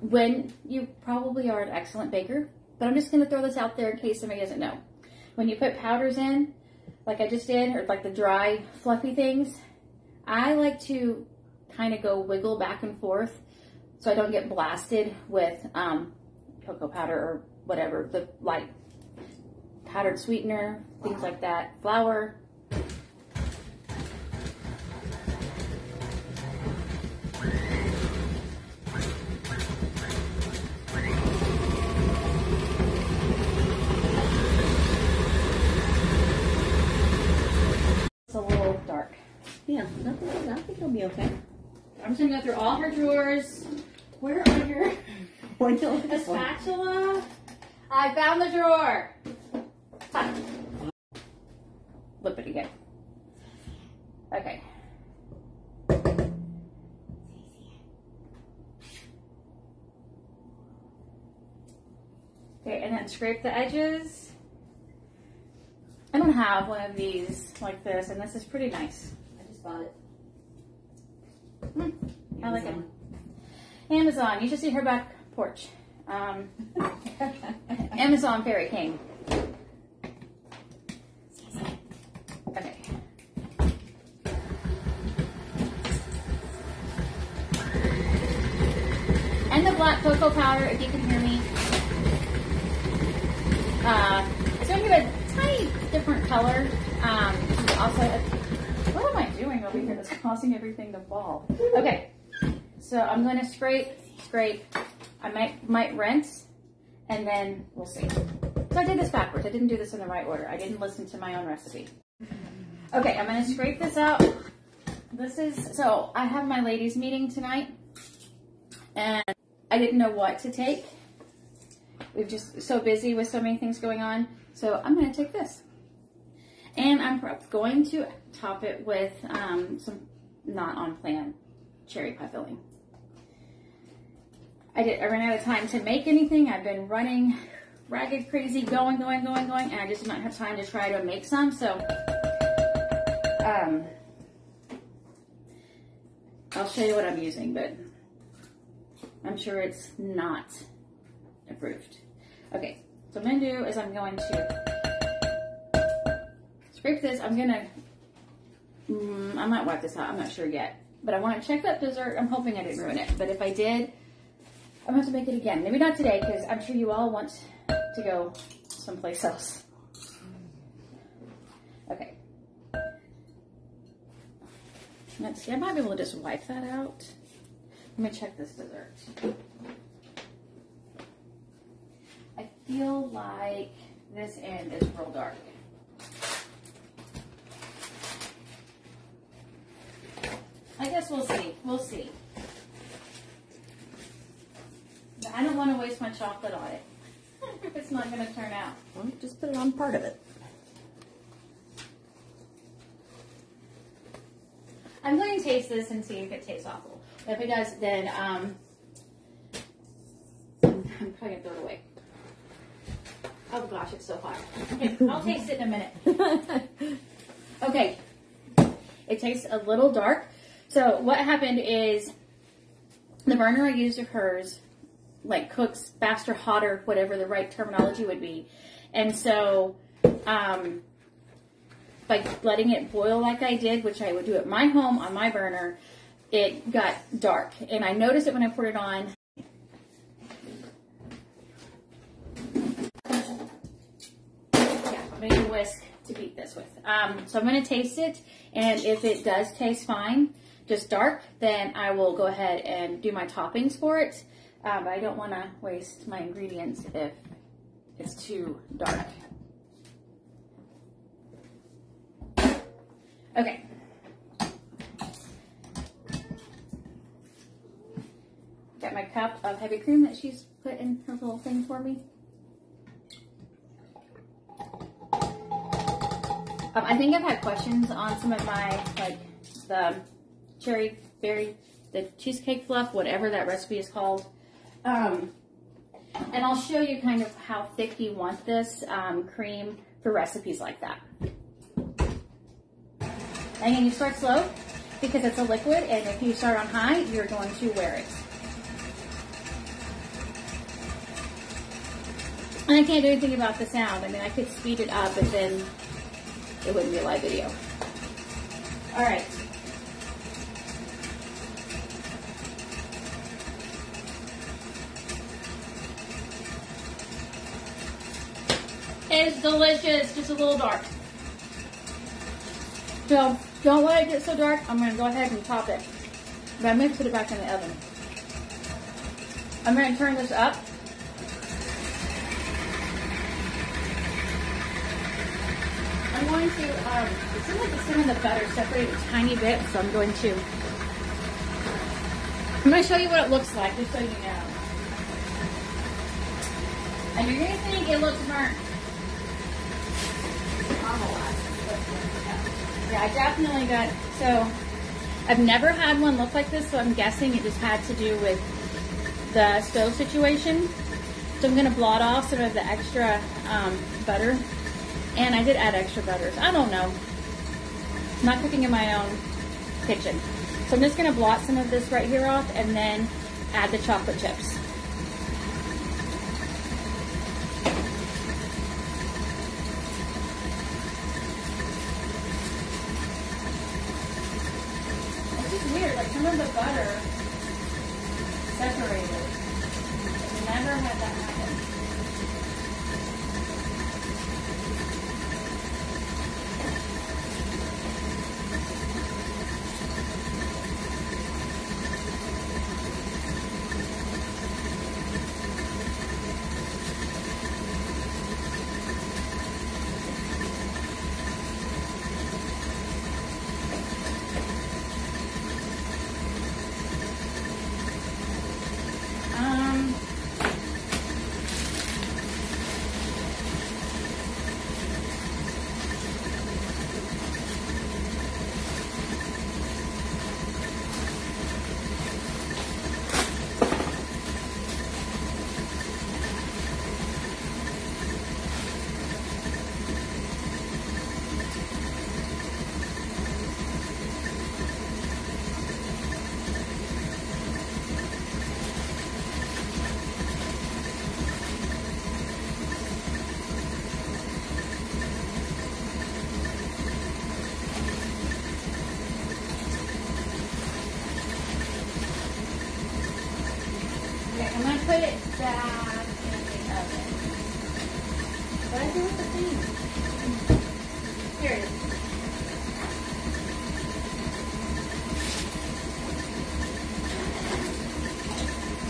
when you probably are an excellent baker, but I'm just going to throw this out there in case somebody doesn't know. When you put powders in, like I just did, or like the dry, fluffy things, I like to kind of go wiggle back and forth so I don't get blasted with cocoa powder or whatever, the light powdered sweetener, things like that, flour. A little dark. Yeah, I think it'll be okay. I'm just gonna go through all her drawers. Where are your a spatula? I found the drawer. Hi. Flip it again. Okay. Okay, and then scrape the edges. I don't have one of these like this, and this is pretty nice. I just bought it. I like it. Amazon. You should see her back porch. Amazon fairy came. Okay. And the black cocoa powder, if you can hear me. It's going to give a tiny different color. Also, what am I doing over here that's causing everything to fall? Okay, so I'm going to scrape. I might rinse, and then we'll see. So I did this backwards. I didn't do this in the right order. I didn't listen to my own recipe. Okay, I'm going to scrape this out. So I have my ladies meeting tonight, and I didn't know what to take. We're just so busy with so many things going on. So I'm going to take this. And I'm going to top it with some not on plan cherry pie filling. I ran out of time to make anything. I've been running ragged, crazy, going, and I just did not have time to try to make some. So I'll show you what I'm using, but I'm sure it's not approved. Okay, so what I'm gonna do is I'm going to scrape this. I might wipe this out, I'm not sure yet. But I want to check that dessert. I'm hoping I didn't ruin it. But if I did, I'm gonna have to make it again. Maybe not today, because I'm sure you all want to go someplace else. Okay. Let's see, I might be able to just wipe that out. Let me check this dessert. I feel like this end is real dark. I guess we'll see. We'll see. But I don't want to waste my chocolate on it if it's not going to turn out. Well, just put it on part of it. I'm going to taste this and see if it tastes awful. If it does, then I'm probably going to throw it away. Oh gosh, it's so hot. Okay, I'll taste it in a minute. Okay, it tastes a little dark. So what happened is the burner I used of hers like cooks faster, hotter, whatever the right terminology would be. And so by letting it boil like I did, which I would do at my home on my burner, it got dark. And I noticed it when I poured it on. Yeah, I'm going to use a whisk to beat this with. So I'm going to taste it, and if it does taste fine, just dark, then I will go ahead and do my toppings for it. But I don't want to waste my ingredients if it's too dark. Okay. Got my cup of heavy cream that she's put in her little thing for me. I think I've had questions on some of my, like the cherry berry, the cheesecake fluff, whatever that recipe is called. And I'll show you kind of how thick you want this cream for recipes like that. And again, you start slow because it's a liquid, and if you start on high, you're going to wear it. And I can't do anything about the sound. I mean, I could speed it up, but then it wouldn't be a live video. All right. It's delicious, just a little dark. So don't let it get so dark. I'm going to go ahead and top it. But I'm going to put it back in the oven. I'm going to turn this up. I'm going to, it seems like some of the butter separated a tiny bit, so I'm going to show you what it looks like, just so you know. And you're going to think it looks burnt. Yeah, I definitely got, so I've never had one look like this, so I'm guessing it just had to do with the stove situation. So I'm going to blot off some of the extra butter. And I did add extra butters. I don't know. I'm not cooking in my own kitchen. So I'm just going to blot some of this right here off and then add the chocolate chips. It's just weird. Like some of the butter separated. I've never had that happen. put it back in the oven. What did I do with the thing? Here it is.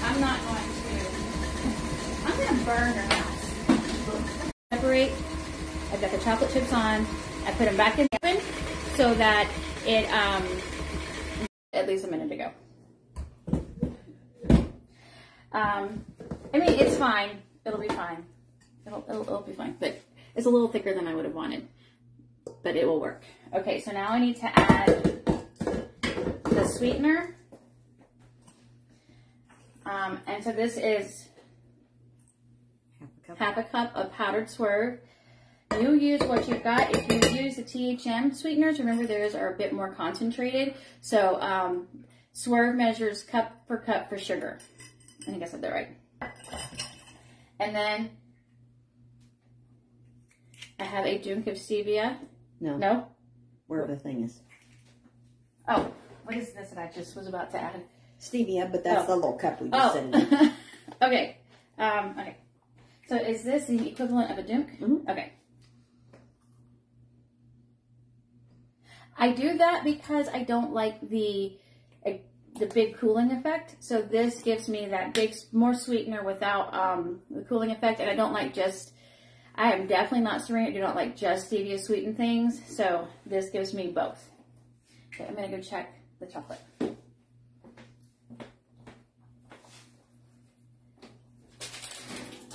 I'm not going to burn your house. Separate. I've got the chocolate chips on. I put them back in the oven so that it, at least a minute ago. I mean, it's fine. It'll be fine. It'll be fine, but it's a little thicker than I would have wanted, but it will work. Okay, so now I need to add the sweetener. And so this is half a cup of powdered swerve. You use what you've got. If you use the THM sweeteners, remember theirs are a bit more concentrated. So swerve measures cup for sugar. I think I said that right. And then I have a drink of stevia. No. No? Where the thing is. Oh, what is this that I just was about to add? Stevia, but that's the little cup we just said. In. Okay. Okay. So is this the equivalent of a drink? Mm-hmm. Okay. I do that because I don't like the big cooling effect. So this gives me that big, more sweetener without the cooling effect. And I don't like I am definitely not serene. I do not like just stevia sweetened things. So this gives me both. Okay, I'm going to go check the chocolate.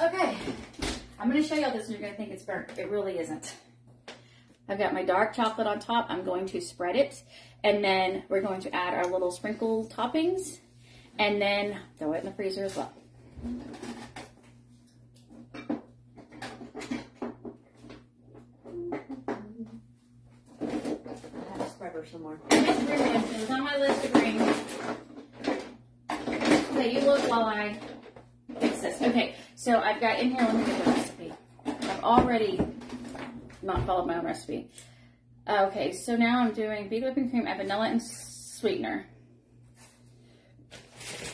Okay, I'm going to show you all this and you're going to think it's burnt. It really isn't. I've got my dark chocolate on top. I'm going to spread it. And then we're going to add our little sprinkle toppings. And then throw it in the freezer as well. I have a scrubber somewhere. It was on my list to bring. Okay, you look while I fix this. Okay, so I've got in here, let me get the recipe. I've already not followed my own recipe. Okay, so now I'm doing big whipping cream, add vanilla and sweetener.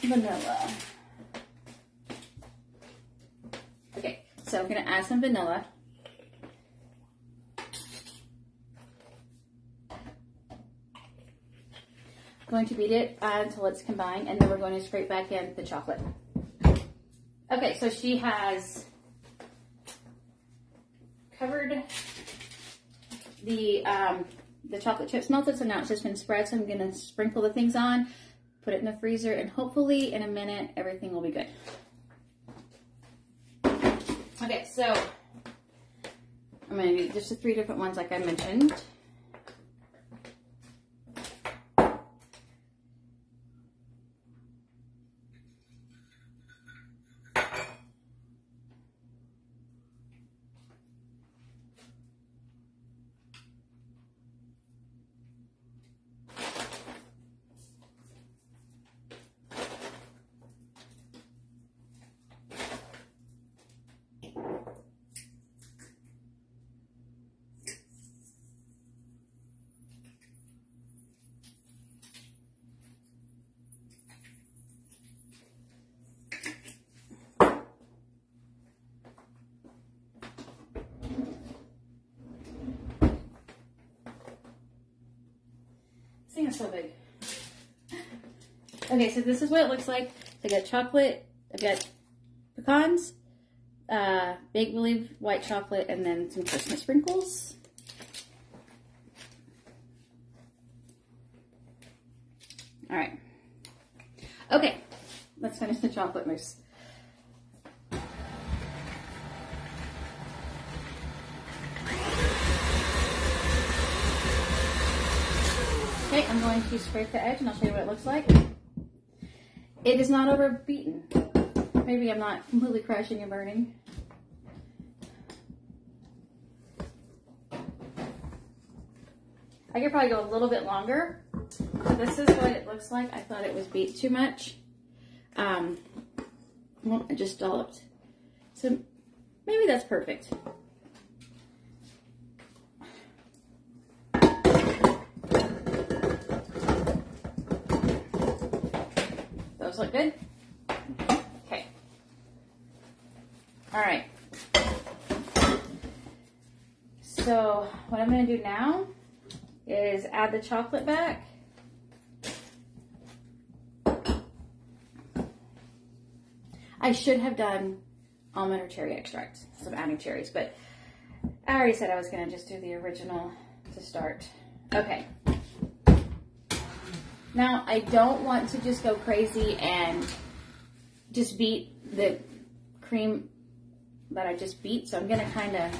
Vanilla. Okay, so I'm going to add some vanilla. Going to beat it until it's combined, and then we're going to scrape back in the chocolate. Okay, so she has covered the chocolate chips melted, so now it's just been spread. So I'm going to sprinkle the things on, put it in the freezer, and hopefully in a minute everything will be good. Okay, so I'm going to do just the 3 different ones like I mentioned. Thing is so big. Okay, so this is what it looks like. I got chocolate, I've got pecans, Bake Believe white chocolate, and then some Christmas sprinkles. All right. Okay, let's finish the chocolate mousse. Okay, I'm going to scrape the edge and I'll show you what it looks like. It is not over beaten. Maybe I'm not completely crashing and burning. I could probably go a little bit longer. So this is what it looks like. I thought it was beat too much. Well, it just dolloped. So maybe that's perfect. Those look good? Okay. All right. So what I'm going to do now is add the chocolate back. I should have done almond or cherry extract, so I'm adding cherries, but I already said I was going to just do the original to start. Okay. Now, I don't want to just go crazy and just beat the cream that I just beat, so I'm going to kind of...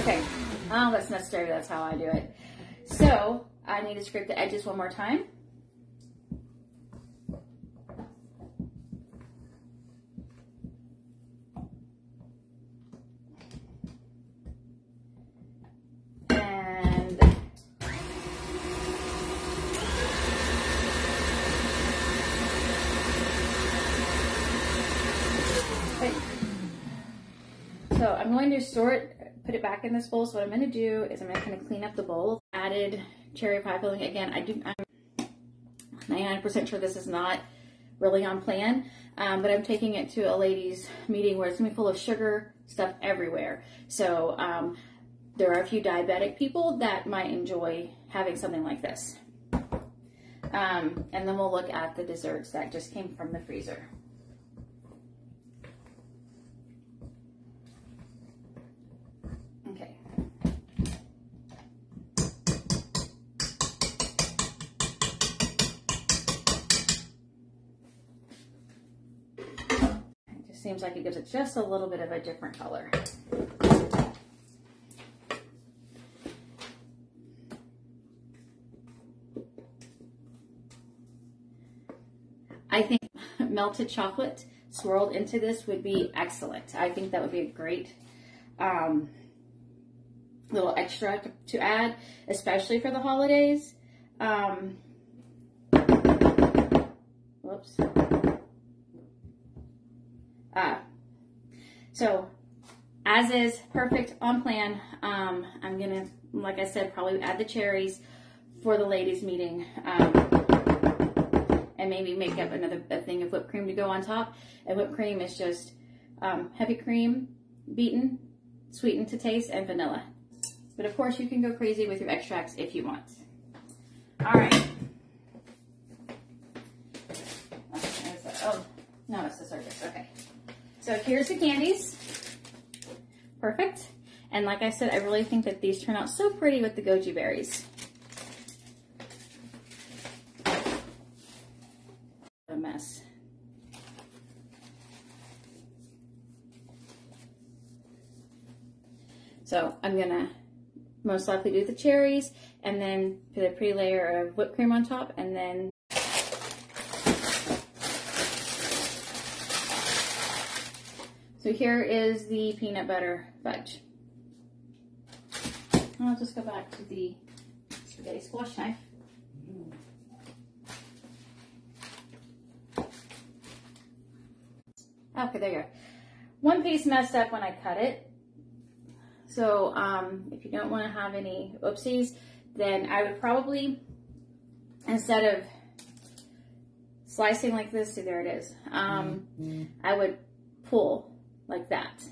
Okay. Oh, that's necessary. That's how I do it. So, I need to scrape the edges one more time. So I'm going to put it back in this bowl. So what I'm going to do is I'm going to kind of clean up the bowl. Added cherry pie filling. Again, I'm 99% sure this is not really on plan, but I'm taking it to a ladies' meeting where it's going to be full of sugar stuff everywhere. So there are a few diabetic people that might enjoy having something like this. And then we'll look at the desserts that just came from the freezer. Okay. It just seems like it gives it just a little bit of a different color. I think melted chocolate swirled into this would be excellent. I think that would be a great little extra to add, especially for the holidays. Whoops. So, as is, perfect, on plan. I'm gonna, like I said, probably add the cherries for the ladies' meeting. And maybe make up a thing of whipped cream to go on top. And whipped cream is just heavy cream, beaten, sweetened to taste, and vanilla. But of course, you can go crazy with your extracts if you want. All right. Oh, no, it's the circus. Okay. So here's the candies. Perfect. And like I said, I really think that these turn out so pretty with the goji berries. A mess. So I'm gonna most likely do the cherries and then put a pretty layer of whipped cream on top, and then so here is the peanut butter fudge. I'll just go back to the spaghetti squash knife. Okay, there you go. One piece messed up when I cut it. So if you don't want to have any oopsies, then I would probably, instead of slicing like this, see, there it is, I would pull like that,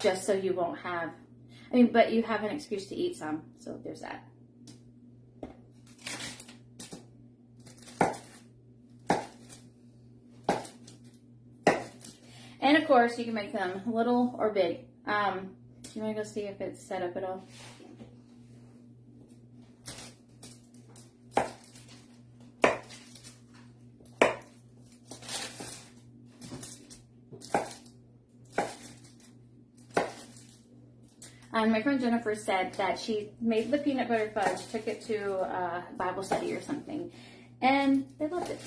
just so you won't have, I mean, but you have an excuse to eat some, so there's that. And of course, you can make them little or big. You want to go see if it's set up at all? My friend Jennifer said that she made the peanut butter fudge, took it to a Bible study or something, and they loved it.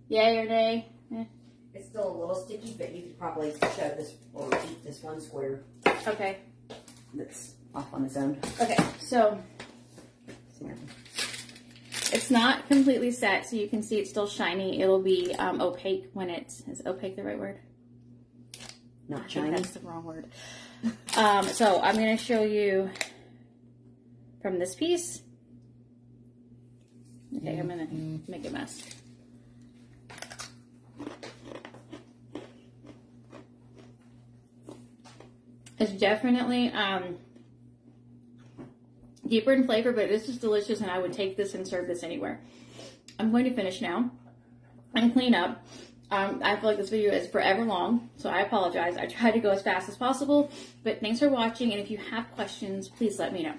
Yay or nay? Eh. It's still a little sticky, but you could probably shove this or eat this one square. Okay. That's off on its own. Okay, so it's not completely set, so you can see it's still shiny. It'll be opaque when it's, is opaque the right word? Not I think shiny. that's the wrong word. So I'm going to show you from this piece. Okay, I'm gonna make a mess. It's definitely deeper in flavor, but this is delicious, and I would take this and serve this anywhere. I'm going to finish now and clean up. I feel like this video is forever long, so I apologize. I tried to go as fast as possible, but thanks for watching, and if you have questions, please let me know.